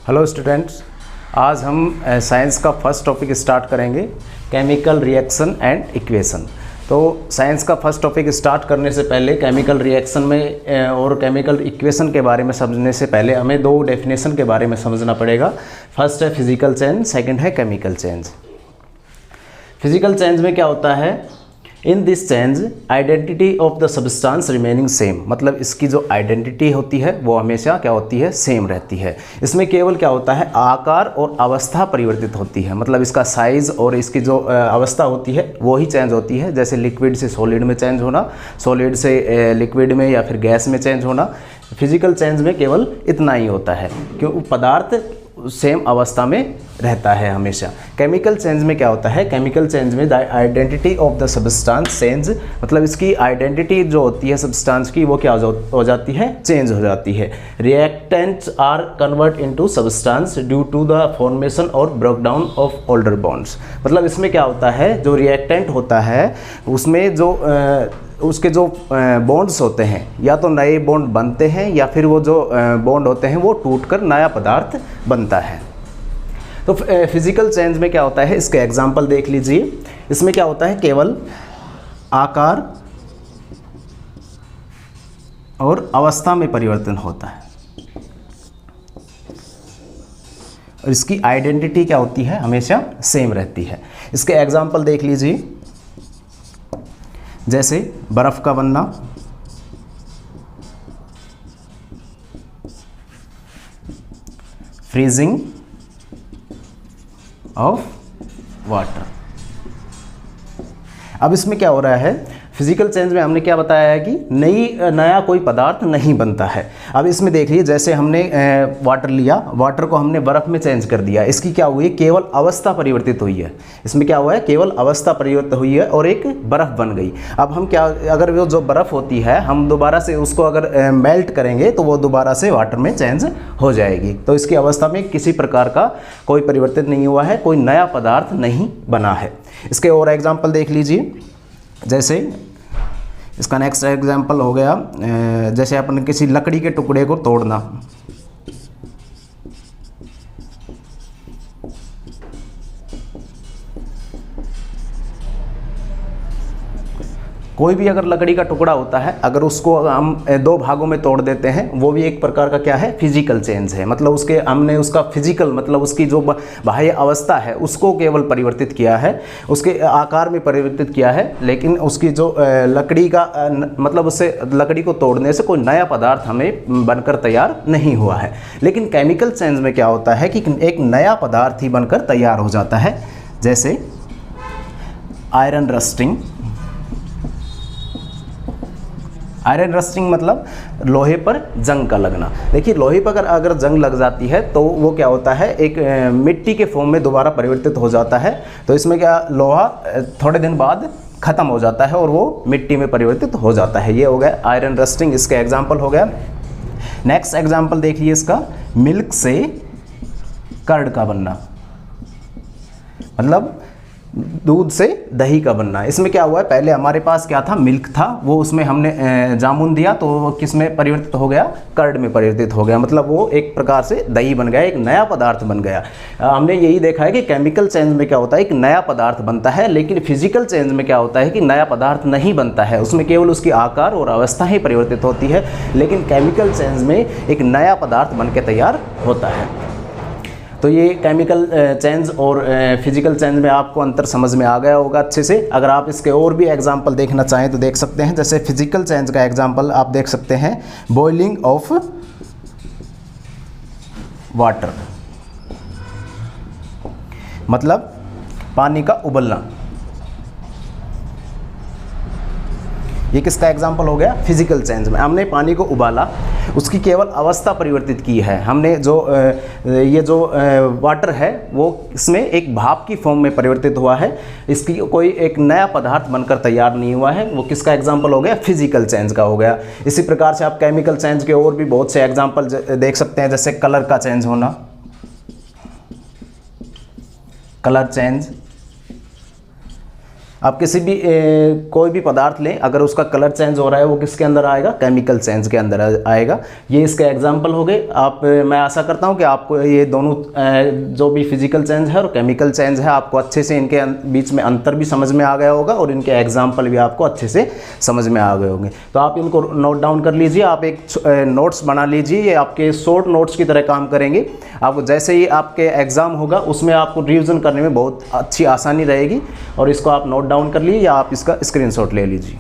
Hello students, आज हम science का फर्स्ट टॉपिक स्टार्ट करेंगे, केमिकल रिएक्शन एंड इक्वेशन। तो साइंस का फर्स्ट टॉपिक स्टार्ट करने से पहले केमिकल रिएक्शन में और केमिकल इक्वेशन के बारे में समझने से पहले हमें दो डेफिनेशन के बारे में समझना पड़ेगा। फर्स्ट है फिजिकल चेंज, सेकंड है केमिकल चेंज। फिजिकल चेंज में क्या होता है, in this change identity of the substance remaining same, मतलब इसकी जो आइडेंटिटी होती है वो हमेशा क्या होती है, सेम रहती है। इसमें केवल क्या होता है, आकार और अवस्था परिवर्तित होती है, मतलब इसका साइज और इसकी जो अवस्था होती है वो ही चेंज होती है। जैसे लिक्विड से सॉलिड में चेंज होना, सॉलिड से लिक्विड में या फिर गैस में चेंज होना। फिजिकल चेंज में केवल इतना ही होता है, क्यों पदार्थ सेम अवस्था में रहता है हमेशा। केमिकल चेंज में क्या होता है, केमिकल चेंज में the identity of the substance change, मतलब इसकी आइडेंटिटी जो होती है सब्सटेंस की वो क्या हो जाती है, चेंज हो जाती है। Reactants are convert into substance due to the formation और ब्रेकडाउन ऑफ ओल्डर बॉन्ड्स, मतलब इसमें क्या होता है, जो रिएक्टेंट होता है उसमें जो उसके जो बॉन्ड्स होते हैं, या तो नए बॉन्ड बनते हैं या फिर वो जो बॉन्ड होते हैं वो टूटकर नया पदार्थ बनता है। तो फिजिकल चेंज में क्या होता है, इसके एग्जांपल देख लीजिए। इसमें क्या होता है, केवल आकार और अवस्था में परिवर्तन होता है, और इसकी आइडेंटिटी क्या होती है, हमेशा सेम रहती है। इसके एग्जांपल देख लीजिए, जैसे बर्फ़ का बनना, फ्रीजिंग ऑफ वाटर। अब इसमें क्या हो रहा है, फिजिकल चेंज में हमने क्या बताया है कि नया कोई पदार्थ नहीं बनता है। अब इसमें देख लीजिए, जैसे हमने वाटर लिया, वाटर को हमने बर्फ़ में चेंज कर दिया, इसकी क्या हुई, केवल अवस्था परिवर्तित हुई है। इसमें क्या हुआ है, केवल अवस्था परिवर्तित हुई है और एक बर्फ़ बन गई। अब हम क्या, अगर वो जो बर्फ़ होती है हम दोबारा से उसको अगर मेल्ट करेंगे तो वो दोबारा से वाटर में चेंज हो जाएगी। तो इसकी अवस्था में किसी प्रकार का कोई परिवर्तन नहीं हुआ है, कोई नया पदार्थ नहीं बना है। इसके और एग्जाम्पल देख लीजिए, जैसे इसका नेक्स्ट एग्जांपल हो गया, जैसे अपन किसी लकड़ी के टुकड़े को तोड़ना। कोई भी अगर लकड़ी का टुकड़ा होता है, अगर उसको हम दो भागों में तोड़ देते हैं, वो भी एक प्रकार का क्या है, फिजिकल चेंज है। मतलब उसके हमने उसका फिजिकल, मतलब उसकी जो बाह्य अवस्था है उसको केवल परिवर्तित किया है, उसके आकार में परिवर्तित किया है, लेकिन उसकी जो लकड़ी का मतलब उससे लकड़ी को तोड़ने से कोई नया पदार्थ हमें बनकर तैयार नहीं हुआ है। लेकिन केमिकल चेंज में क्या होता है कि एक नया पदार्थ ही बनकर तैयार हो जाता है। जैसे आयरन रस्टिंग। आयरन रस्टिंग मतलब लोहे पर जंग का लगना। देखिए, लोहे पर अगर जंग लग जाती है तो वो क्या होता है, एक मिट्टी के फॉर्म में दोबारा परिवर्तित हो जाता है। तो इसमें क्या, लोहा थोड़े दिन बाद ख़त्म हो जाता है और वो मिट्टी में परिवर्तित हो जाता है। ये हो गया आयरन रस्टिंग, इसका एग्जाम्पल हो गया। नेक्स्ट एग्जाम्पल देखिए इसका, मिल्क से कर्ड का बनना, मतलब दूध से दही का बनना। इसमें क्या हुआ है, पहले हमारे पास क्या था, मिल्क था, वो उसमें हमने जामुन दिया तो वो किस में परिवर्तित हो गया, कर्ड में परिवर्तित हो गया, मतलब वो एक प्रकार से दही बन गया, एक नया पदार्थ बन गया। हमने यही देखा है कि केमिकल चेंज में क्या होता है, एक नया पदार्थ बनता है, लेकिन फिजिकल चेंज में क्या होता है कि नया पदार्थ नहीं बनता है, उसमें केवल उसकी आकार और अवस्था ही परिवर्तित होती है। लेकिन केमिकल चेंज में एक नया पदार्थ बन के तैयार होता है। तो ये केमिकल चेंज और फिजिकल चेंज में आपको अंतर समझ में आ गया होगा अच्छे से। अगर आप इसके और भी एग्जांपल देखना चाहें तो देख सकते हैं। जैसे फिजिकल चेंज का एग्जांपल आप देख सकते हैं, बॉइलिंग ऑफ वाटर, मतलब पानी का उबलना। ये किसका एग्जाम्पल हो गया, फिजिकल चेंज में। हमने पानी को उबाला, उसकी केवल अवस्था परिवर्तित की है हमने। जो ये जो वाटर है वो इसमें एक भाप की फॉर्म में परिवर्तित हुआ है, इसकी कोई एक नया पदार्थ बनकर तैयार नहीं हुआ है। वो किसका एग्जाम्पल हो गया, फिजिकल चेंज का हो गया। इसी प्रकार से आप केमिकल चेंज के और भी बहुत से एग्जाम्पल देख सकते हैं, जैसे कलर का चेंज होना, कलर चेंज। आप किसी भी कोई भी पदार्थ लें, अगर उसका कलर चेंज हो रहा है वो किसके अंदर आएगा, केमिकल चेंज के अंदर आएगा। ये इसके एग्जाम्पल हो गए। आप मैं आशा करता हूँ कि आपको ये दोनों जो भी फिजिकल चेंज है और केमिकल चेंज है आपको अच्छे से इनके बीच में अंतर भी समझ में आ गया होगा और इनके एग्जाम्पल भी आपको अच्छे से समझ में आ गए होंगे। तो आप इनको नोट डाउन कर लीजिए, आप एक नोट्स बना लीजिए, ये आपके शॉर्ट नोट्स की तरह काम करेंगे। आपको जैसे ही आपके एग्ज़ाम होगा उसमें आपको रिवीजन करने में बहुत अच्छी आसानी रहेगी। और इसको आप नोट डाउन कर लीजिए या आप इसका स्क्रीनशॉट ले लीजिए।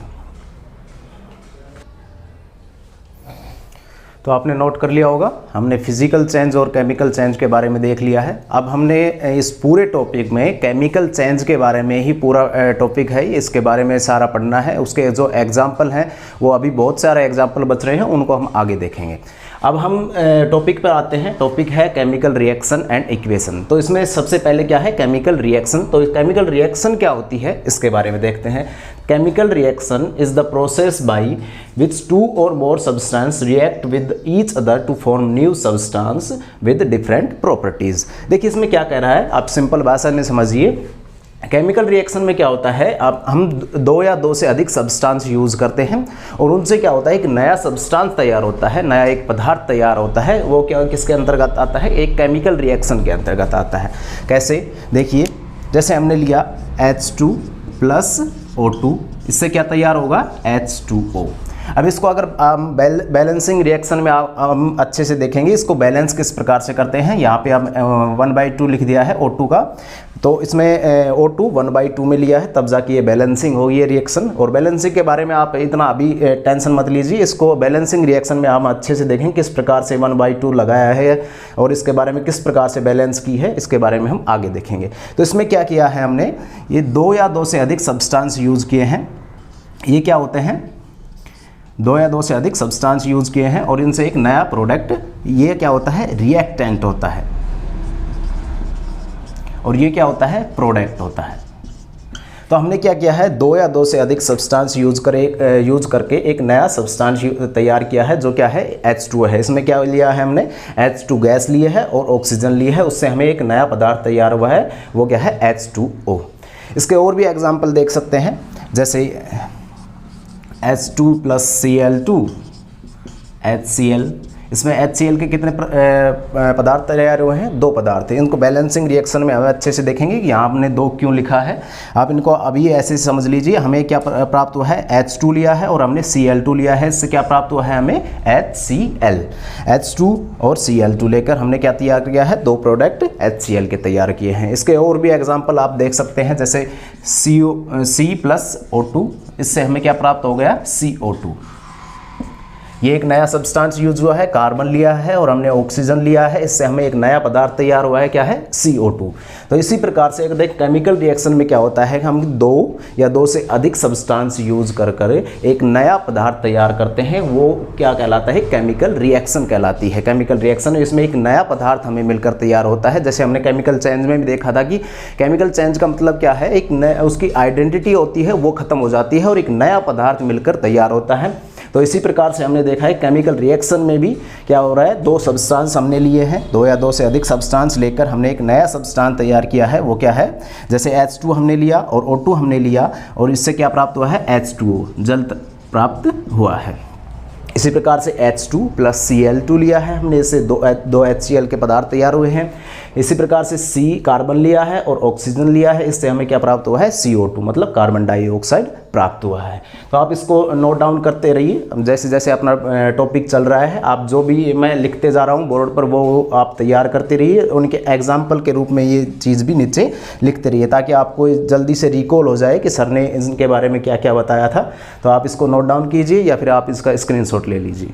तो आपने नोट कर लिया होगा, हमने फिजिकल चेंज और केमिकल चेंज के बारे में देख लिया है। अब हमने इस पूरे टॉपिक में केमिकल चेंज के बारे में ही पूरा टॉपिक है, इसके बारे में सारा पढ़ना है। उसके जो एग्जाम्पल हैं वो अभी बहुत सारे एग्जाम्पल बच रहे हैं, उनको हम आगे देखेंगे। अब हम टॉपिक पर आते हैं। टॉपिक है केमिकल रिएक्शन एंड इक्वेशन। तो इसमें सबसे पहले क्या है, केमिकल रिएक्शन। तो केमिकल रिएक्शन क्या होती है इसके बारे में देखते हैं। Chemical reaction is the process by which two or more substances react with each other to form new substances with different properties. देखिए इसमें क्या कह रहा है, आप सिंपल भाषा में समझिए। केमिकल रिएक्शन में क्या होता है, हम दो या दो से अधिक सब्सटेंस यूज़ करते हैं और उनसे क्या होता है, एक नया सब्सटेंस तैयार होता है, नया एक पदार्थ तैयार होता है। वो क्या किसके अंतर्गत आता है, एक केमिकल रिएक्शन के अंतर्गत आता है। कैसे, देखिए जैसे हमने लिया H2 प्लस O2, इससे क्या तैयार होगा, H2O। अब इसको अगर बैलेंसिंग रिएक्शन में हम अच्छे से देखेंगे, इसको बैलेंस किस प्रकार से करते हैं। यहाँ पे हम 1/2 लिख दिया है O2 का, तो इसमें O2 1/2 में लिया है, तब जाके ये बैलेंसिंग होगी ये रिएक्शन। और बैलेंसिंग के बारे में आप इतना अभी टेंशन मत लीजिए, इसको बैलेंसिंग रिएक्शन में हम अच्छे से देखेंगे किस प्रकार से 1/2 लगाया है और इसके बारे में किस प्रकार से बैलेंस की है, इसके बारे में हम आगे देखेंगे। तो इसमें क्या किया है हमने, ये 2 या 2 से अधिक सब्सटेंस यूज़ किए हैं। ये क्या होते हैं, 2 या 2 से अधिक सब्सटेंस यूज़ किए हैं और इनसे एक नया प्रोडक्ट, ये क्या होता है, रिएक्टेंट होता है और ये क्या होता है, प्रोडक्ट होता है। तो हमने क्या किया है, 2 या 2 से अधिक सब्सटेंस यूज़ करके एक नया सब्सटेंस तैयार किया है, जो क्या है, H2 है। इसमें क्या लिया है हमने, H2 गैस लिए है और ऑक्सीजन लिए है, उससे हमें एक नया पदार्थ तैयार हुआ है, वो क्या है, H2O। इसके और भी एग्जाम्पल देख सकते हैं, जैसे H2 प्लस Cl2 HCl। इसमें HCl के कितने पदार्थ तैयार हुए हैं, 2 पदार्थ हैं। इनको बैलेंसिंग रिएक्शन में हमें अच्छे से देखेंगे कि यहाँ हमने 2 क्यों लिखा है। आप इनको अभी ऐसे समझ लीजिए, हमें क्या प्राप्त हुआ है, H2 लिया है और हमने Cl2 लिया है, इससे क्या प्राप्त हुआ है हमें, HCl। H2 और Cl2 लेकर हमने क्या तैयार किया है, 2 प्रोडक्ट HCl के तैयार किए हैं। इसके और भी एग्जाम्पल आप देख सकते हैं, जैसे C प्लस O2, इससे हमें क्या प्राप्त हो गया, CO2। ये एक नया सब्सटेंस यूज हुआ है, कार्बन लिया है और हमने ऑक्सीजन लिया है, इससे हमें एक नया पदार्थ तैयार हुआ है, क्या है, CO2। तो इसी प्रकार से अगर देख केमिकल रिएक्शन में क्या होता है, हम 2 या 2 से अधिक सब्सटेंस यूज कर एक नया पदार्थ तैयार करते हैं, वो क्या कहलाता है, केमिकल रिएक्शन कहलाती है। केमिकल रिएक्शन इसमें एक नया पदार्थ हमें मिलकर तैयार होता है। जैसे हमने केमिकल चेंज में भी देखा था कि केमिकल चेंज का मतलब क्या है, एक उसकी आइडेंटिटी होती है वो खत्म हो जाती है और एक नया पदार्थ मिलकर तैयार होता है। तो इसी प्रकार से हमने देखा है केमिकल रिएक्शन में भी क्या हो रहा है, 2 सब्सटेंस हमने लिए हैं, 2 या 2 से अधिक सब्सटेंस लेकर हमने एक नया सब्सटेंस तैयार किया है, वो क्या है, जैसे H2 हमने लिया और O2 हमने लिया और इससे क्या प्राप्त हुआ है, H2O जल प्राप्त हुआ है। इसी प्रकार से H2 प्लस Cl2 लिया है हमने, इससे 2 HCl के पदार्थ तैयार हुए हैं। इसी प्रकार से C कार्बन लिया है और ऑक्सीजन लिया है, इससे हमें क्या प्राप्त हुआ है, CO2 मतलब कार्बन डाइऑक्साइड प्राप्त हुआ है। तो आप इसको नोट डाउन करते रहिए, जैसे जैसे अपना टॉपिक चल रहा है, आप जो भी मैं लिखते जा रहा हूँ बोर्ड पर वो आप तैयार करते रहिए, उनके एग्जाम्पल के रूप में ये चीज़ भी नीचे लिखते रहिए, ताकि आपको जल्दी से रिकॉल हो जाए कि सर ने इनके बारे में क्या क्या बताया था। तो आप इसको नोट डाउन कीजिए या फिर आप इसका स्क्रीनशॉट ले लीजिए।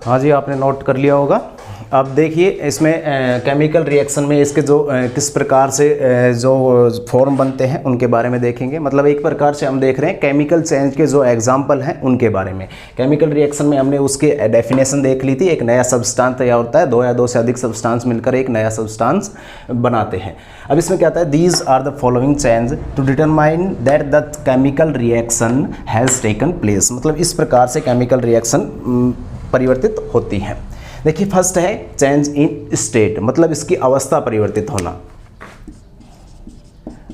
हाँ जी, आपने नोट कर लिया होगा। अब देखिए इसमें केमिकल रिएक्शन में इसके जो किस प्रकार से जो फॉर्म बनते हैं उनके बारे में देखेंगे। मतलब एक प्रकार से हम देख रहे हैं केमिकल चेंज के जो एग्जांपल हैं उनके बारे में। केमिकल रिएक्शन में हमने उसके डेफिनेशन देख ली थी, एक नया सब्सटेंस तैयार होता है, 2 या 2 से अधिक सब्सटेंस मिलकर एक नया सब्सटेंस बनाते हैं। अब इसमें क्या आता है, these are the following change to determine that the chemical reaction has taken place. मतलब इस प्रकार से केमिकल रिएक्शन परिवर्तित होती हैं। देखिए फर्स्ट है चेंज इन स्टेट, मतलब इसकी अवस्था परिवर्तित होना।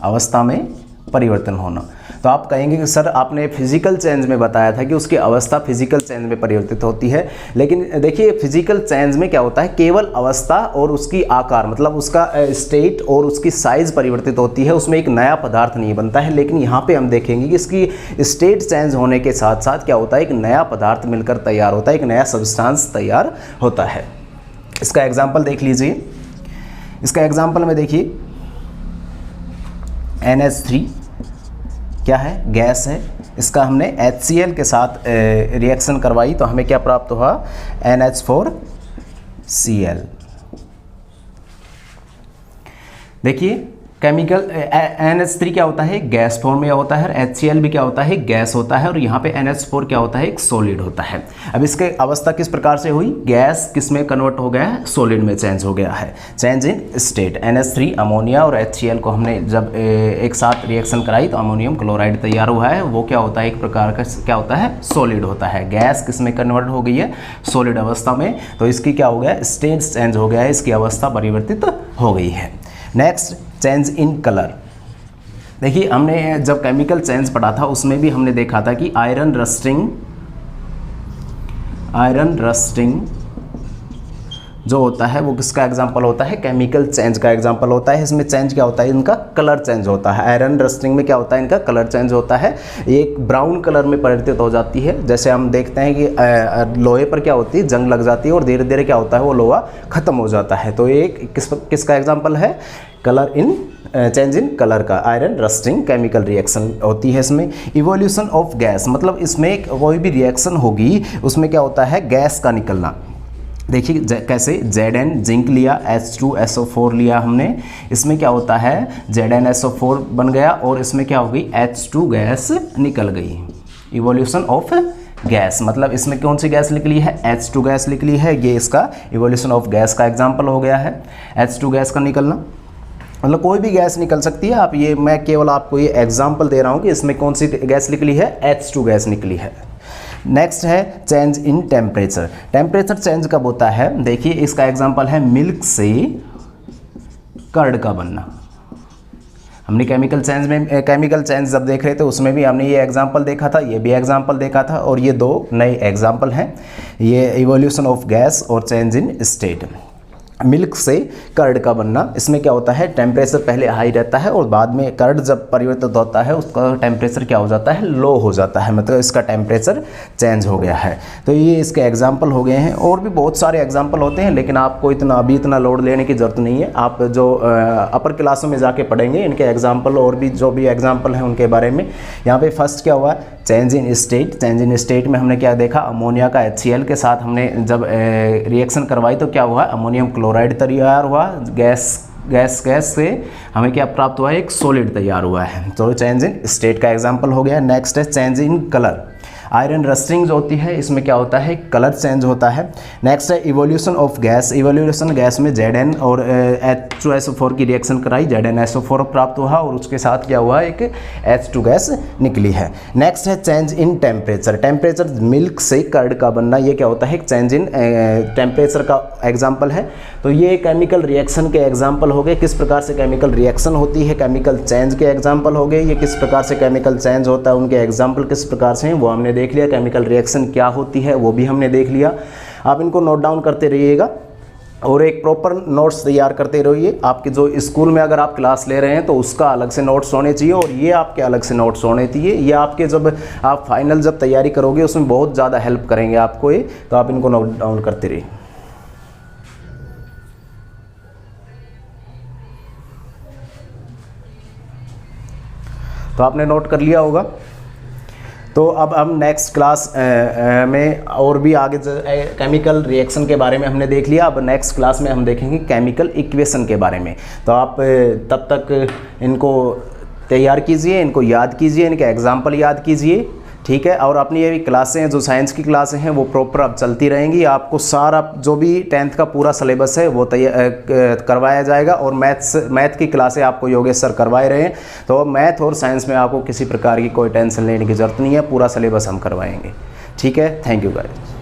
अवस्था में परिवर्तन होना। तो आप कहेंगे कि सर आपने फिजिकल चेंज में बताया था कि उसकी अवस्था फिजिकल चेंज में परिवर्तित होती है, लेकिन देखिए फिजिकल चेंज में क्या होता है, केवल अवस्था और उसकी आकार मतलब उसका स्टेट और उसकी साइज परिवर्तित होती है, उसमें एक नया पदार्थ नहीं बनता है। लेकिन यहाँ पे हम देखेंगे कि इसकी स्टेट चेंज होने के साथ साथ क्या होता है, एक नया पदार्थ मिलकर तैयार होता है, एक नया सब्सटेंस तैयार होता है। इसका एग्जाम्पल देख लीजिए। इसका एग्जाम्पल में देखिए NH3 क्या है, गैस है। इसका हमने HCl के साथ रिएक्शन करवाई तो हमें क्या प्राप्त हुआ, NH4Cl। देखिए केमिकल NH3 क्या होता है, गैस फॉर्म में होता है, HCl भी क्या होता है, गैस होता है, और यहाँ पे NH4 क्या होता है, एक सॉलिड होता है। अब इसके अवस्था किस प्रकार से हुई, गैस किस में कन्वर्ट हो गया है, सॉलिड में चेंज हो गया है, change in state. NH3 ammonia और HCl को हमने जब एक साथ रिएक्शन कराई तो अमोनियम क्लोराइड तैयार हुआ है। वो क्या होता है, एक प्रकार का क्या होता है, सॉलिड होता है। गैस किस में कन्वर्ट हो गई है, सॉलिड अवस्था में, तो इसकी क्या हो गया, स्टेट चेंज हो गया है, इसकी अवस्था परिवर्तित हो गई है। Next change in colour. देखिए हमने जब केमिकल चेंज पढ़ा था उसमें भी हमने देखा था कि आयरन रस्टिंग जो होता है वो किसका एग्जांपल होता है, केमिकल चेंज का एग्जांपल होता है। इसमें चेंज क्या होता है, इनका कलर चेंज होता है। आयरन रस्टिंग में क्या होता है, इनका कलर चेंज होता है, एक ब्राउन कलर में परिवर्तित हो जाती है। जैसे हम देखते हैं कि लोहे पर क्या होती है, जंग लग जाती है और धीरे धीरे क्या होता है, वो लोहा खत्म हो जाता है। तो एक किसका एग्जाम्पल है, colour in change in colour का। आयरन रस्टिंग केमिकल रिएक्शन होती है। इसमें इवोल्यूशन ऑफ गैस, मतलब इसमें कोई भी रिएक्शन होगी उसमें क्या होता है, गैस का निकलना। देखिए कैसे, Zn जिंक लिया, H2SO4 लिया हमने, इसमें क्या होता है, ZnSO4 बन गया और इसमें क्या हो गई, H2 गैस निकल गई। इवोल्यूशन ऑफ गैस मतलब इसमें कौन सी गैस निकली है, H2 गैस निकली है। ये इसका इवोल्यूशन ऑफ गैस का एग्जाम्पल हो गया है, H2 गैस का निकलना। मतलब कोई भी गैस निकल सकती है, आप ये मैं केवल आपको ये एग्जाम्पल दे रहा हूँ कि इसमें कौन सी गैस निकली है, H2 गैस निकली है। नेक्स्ट है change in temperature. Temperature change कब होता है, देखिए इसका एग्जांपल है मिल्क से कर्ड का बनना। हमने केमिकल चेंज जब देख रहे थे उसमें भी हमने ये एग्जांपल देखा था, ये भी एग्जांपल देखा था, और ये दो नए एग्जांपल हैं, ये इवोल्यूशन ऑफ गैस और चेंज इन स्टेट। मिल्क से कर्ड का बनना, इसमें क्या होता है, टेम्परेचर पहले हाई रहता है और बाद में कर्ड जब परिवर्तित होता है उसका टेम्परेचर क्या हो जाता है, लो हो जाता है, मतलब इसका टेम्परेचर चेंज हो गया है। तो ये इसके एग्जाम्पल हो गए हैं, और भी बहुत सारे एग्जाम्पल होते हैं, लेकिन आपको अभी इतना लोड लेने की ज़रूरत नहीं है। आप जो अपर क्लासों में जाके पढ़ेंगे इनके एग्जाम्पल, और भी जो भी एग्जाम्पल हैं उनके बारे में। यहाँ पे फर्स्ट क्या हुआ, change in state. Change in state में हमने क्या देखा, अमोनिया का HCl के साथ हमने जब रिएक्शन करवाई तो क्या हुआ, अमोनियम क्लोराइड तैयार हुआ, गैस से हमें क्या प्राप्त हुआ, एक सॉलिड तैयार हुआ है। तो चेंज इन स्टेट का एग्जांपल हो गया। नेक्स्ट है change in colour. Iron rusting जो होती है इसमें क्या होता है, कलर चेंज होता है। नेक्स्ट है evolution of gas. Evolution gas में Zn और H2SO4 की रिएक्शन कराई, ZnSO4 प्राप्त हुआ और उसके साथ क्या हुआ, एक H2 गैस निकली है। नेक्स्ट है change in temperature. Temperature milk से कर्ड का बनना, ये क्या होता है, एक चेंज इन टेम्परेचर का एग्जाम्पल है। तो ये केमिकल रिएक्शन के एग्जाम्पल हो गए, किस प्रकार से केमिकल रिएक्शन होती है, केमिकल चेंज के एग्जाम्पल हो गए। ये किस प्रकार से केमिकल चेंज होता है, उनके एग्जाम्पल किस प्रकार से हैं वो हमने देख लिया। केमिकल रिएक्शन क्या होती है वो भी हमने देख लिया। आप इनको नोट डाउन करते रहिएगा और एक प्रॉपर नोट्स तैयार करते रहिए। आपके जो स्कूल में अगर आप क्लास ले रहे हैं तो उसका अलग से नोट्स होने चाहिए और ये आपके अलग से नोट्स होने चाहिए। ये आपके जब आप फाइनल जब तैयारी करोगे उसमें बहुत ज़्यादा हेल्प करेंगे आपको ये, तो आप इनको नोट डाउन करते रहिए। तो आपने नोट कर लिया होगा। तो अब हम नेक्स्ट क्लास में और भी आगे केमिकल रिएक्शन के बारे में हमने देख लिया। अब नेक्स्ट क्लास में हम देखेंगे केमिकल इक्वेशन के बारे में। तो आप तब तक इनको तैयार कीजिए, इनको याद कीजिए, इनके एग्जाम्पल याद कीजिए, ठीक है। और अपनी ये भी क्लासें हैं जो साइंस की क्लासें हैं वो प्रॉपर अब चलती रहेंगी। आपको सारा जो भी 10th का पूरा सिलेबस है वो करवाया जाएगा और मैथ की क्लासें आपको योगेश सर करवाए रहे हैं। तो मैथ और साइंस में आपको किसी प्रकार की कोई टेंशन लेने की ज़रूरत नहीं है, पूरा सिलेबस हम करवाएंगे, ठीक है। Thank you guys.